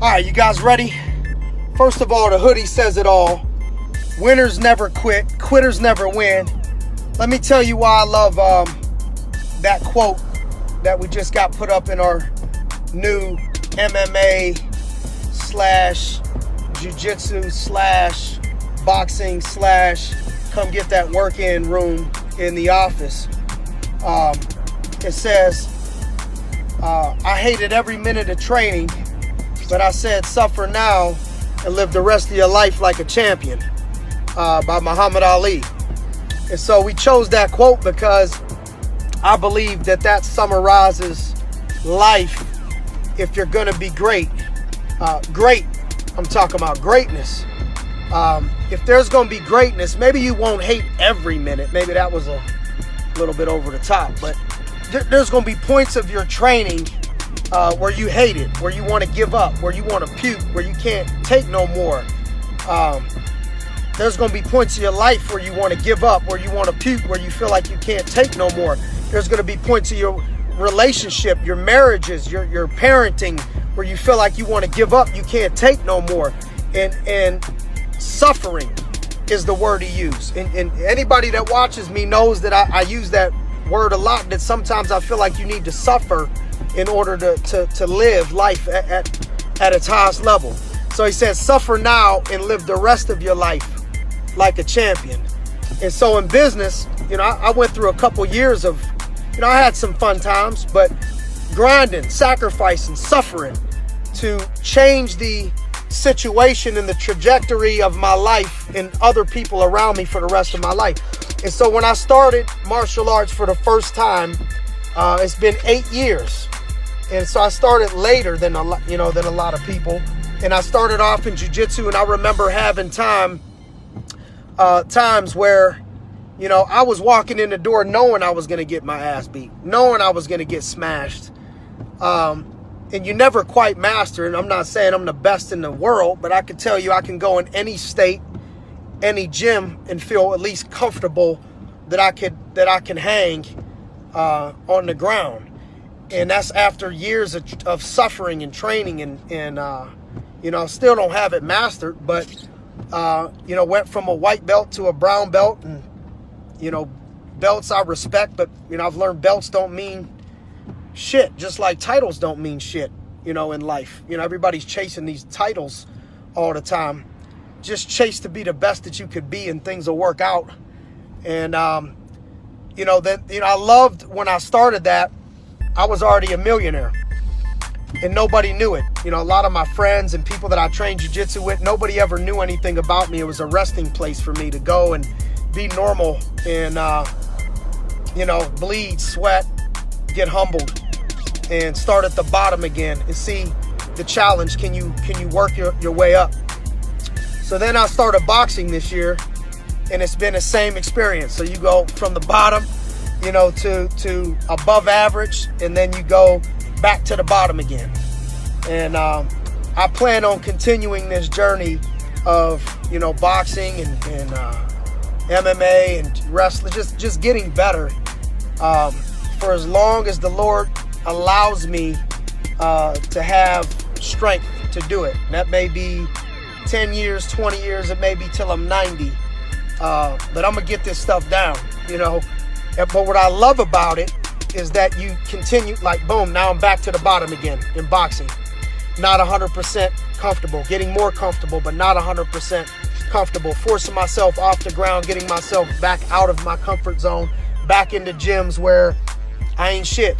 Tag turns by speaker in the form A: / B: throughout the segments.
A: All right, you guys ready? First of all, the hoodie says it all. Winners never quit, quitters never win. Let me tell you why I love that quote that we just got put up in our new MMA / jiu-jitsu / boxing / come get that work in room in the office. It says, I hated every minute of training, but I said suffer now and live the rest of your life like a champion, by Muhammad Ali. And so we chose that quote because I believe that summarizes life. If you're gonna be great, I'm talking about greatness. If there's gonna be greatness, maybe you won't hate every minute. Maybe that was a little bit over the top, but there's gonna be points of your training where you hate it, where you want to give up, where you want to puke, where you can't take no more. There's going to be points in your life where you want to give up, where you want to puke, where you feel like you can't take no more. There's going to be points in your relationship, your marriages, your parenting, where you feel like you want to give up, you can't take no more. And suffering is the word he used. And anybody that watches me knows that I use that word a lot, that sometimes I feel like you need to suffer in order to live life at its highest level. So he says, suffer now and live the rest of your life like a champion. And so in business, I went through a couple years of, I had some fun times, but grinding, sacrificing, suffering to change the situation and the trajectory of my life and other people around me for the rest of my life. And so when I started martial arts for the first time, it's been 8 years. And so I started later than a lot of people. And I started off in jiu-jitsu, and I remember having times where, I was walking in the door knowing I was going to get my ass beat, knowing I was going to get smashed. And you never quite master. And I'm not saying I'm the best in the world, but I can tell you I can go in any state, any gym, and feel at least comfortable that I can hang on the ground. And that's after years of suffering and training and still don't have it mastered, but, went from a white belt to a brown belt, and, belts I respect, but, I've learned belts don't mean shit, just like titles don't mean shit, in life. Everybody's chasing these titles all the time. Just chase to be the best that you could be and things will work out. And, I loved when I started that, I was already a millionaire and nobody knew it. A lot of my friends and people that I trained jiu-jitsu with, nobody ever knew anything about me. It was a resting place for me to go and be normal and, bleed, sweat, get humbled, and start at the bottom again and see the challenge. Can you work your way up? So then I started boxing this year, and it's been the same experience. So you go from the bottom, to above average, and then you go back to the bottom again. And I plan on continuing this journey of, boxing and MMA and wrestling, just getting better for as long as the Lord allows me to have strength to do it. And that may be 10 years, 20 years, it may be till I'm 90. But I'm going to get this stuff down, But what I love about it is that you continue, like, boom, now I'm back to the bottom again in boxing. Not 100% comfortable, getting more comfortable, but not 100% comfortable. Forcing myself off the ground, getting myself back out of my comfort zone, back into gyms where I ain't shit.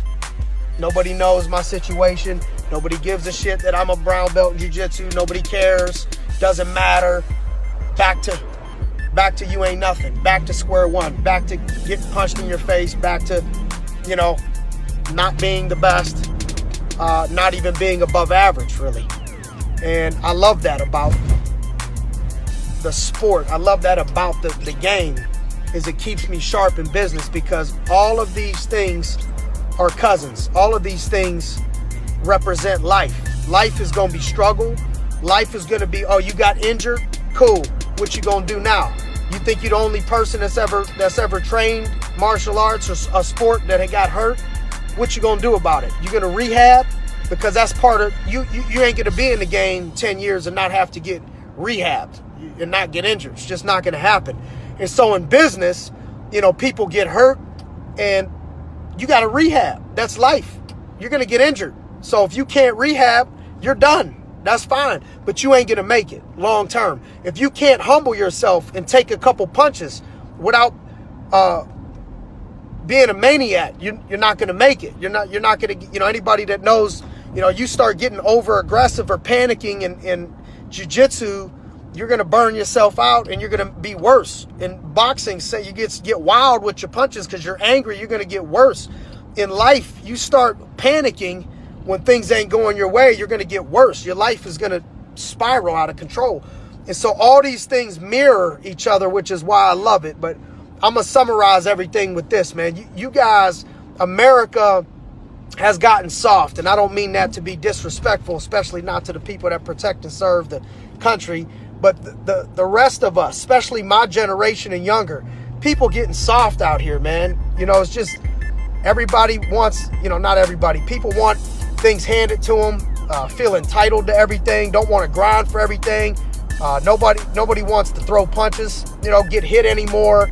A: Nobody knows my situation. Nobody gives a shit that I'm a brown belt in jiu-jitsu. Nobody cares. Doesn't matter. Back to you ain't nothing. Back to square one. Back to getting punched in your face. Back to, not being the best. Not even being above average, really. And I love that about the sport. I love that about the game, is it keeps me sharp in business, because all of these things are cousins. All of these things represent life. Life is going to be struggle. Life is going to be, oh, you got injured? Cool. What you going to do now? You think you're the only person that's ever trained martial arts or a sport that had got hurt? What you going to do about it? You going to rehab? because that's part of you ain't gonna be in the game 10 years and not have to get rehabbed and not get injured. It's just not gonna happen. And so in business, people get hurt and you gotta rehab. That's life. You're gonna get injured. So if you can't rehab, you're done. That's fine, but you ain't gonna make it long term. If you can't humble yourself and take a couple punches without being a maniac, you're not gonna make it. You're not gonna, anybody that knows, you start getting over aggressive or panicking in jiu-jitsu, you're gonna burn yourself out and you're gonna be worse. In boxing, say you get wild with your punches because you're angry, you're gonna get worse. In life, you start panicking when things ain't going your way, you're going to get worse. Your life is going to spiral out of control. And so all these things mirror each other, which is why I love it. But I'm going to summarize everything with this, man. You guys, America has gotten soft. And I don't mean that to be disrespectful, especially not to the people that protect and serve the country. But the rest of us, especially my generation and younger, people getting soft out here, man. It's just everybody wants, not everybody. People want things handed to them, feel entitled to everything, don't want to grind for everything. Nobody wants to throw punches, get hit anymore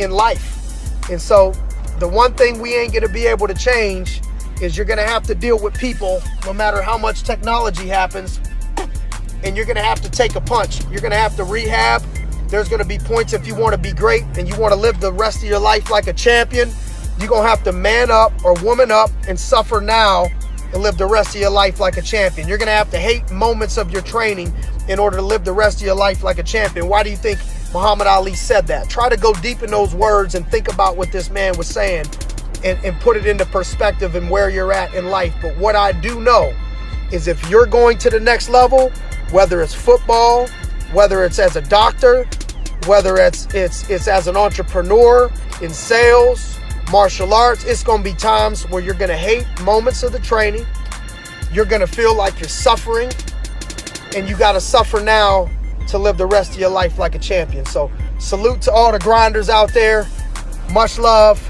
A: in life. And so the one thing we ain't going to be able to change is you're going to have to deal with people no matter how much technology happens, and you're going to have to take a punch. You're going to have to rehab. There's going to be points if you want to be great and you want to live the rest of your life like a champion. You're going to have to man up or woman up and suffer now and live the rest of your life like a champion. You're going to have to hate moments of your training in order to live the rest of your life like a champion. Why do you think Muhammad Ali said that? Try to go deep in those words and think about what this man was saying and put it into perspective and where you're at in life. But what I do know is if you're going to the next level, whether it's football, whether it's as a doctor, whether it's as an entrepreneur, in sales, martial arts, it's going to be times where you're going to hate moments of the training. You're going to feel like you're suffering, and you got to suffer now to live the rest of your life like a champion. So salute to all the grinders out there. Much love.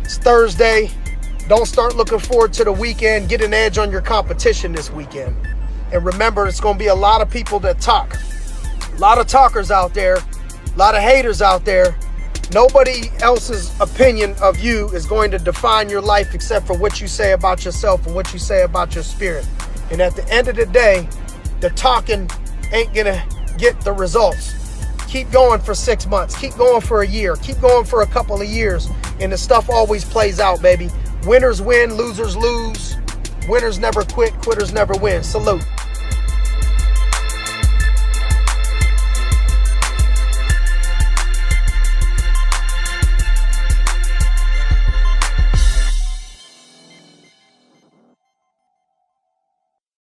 A: It's Thursday. Don't start looking forward to the weekend. Get an edge on your competition this weekend. And remember, it's going to be a lot of people that talk. A lot of talkers out there. A lot of haters out there. Nobody else's opinion of you is going to define your life except for what you say about yourself and what you say about your spirit. And at the end of the day, the talking ain't going to get the results. Keep going for 6 months. Keep going for a year. Keep going for a couple of years. And the stuff always plays out, baby. Winners win, losers lose. Winners never quit, quitters never win. Salute.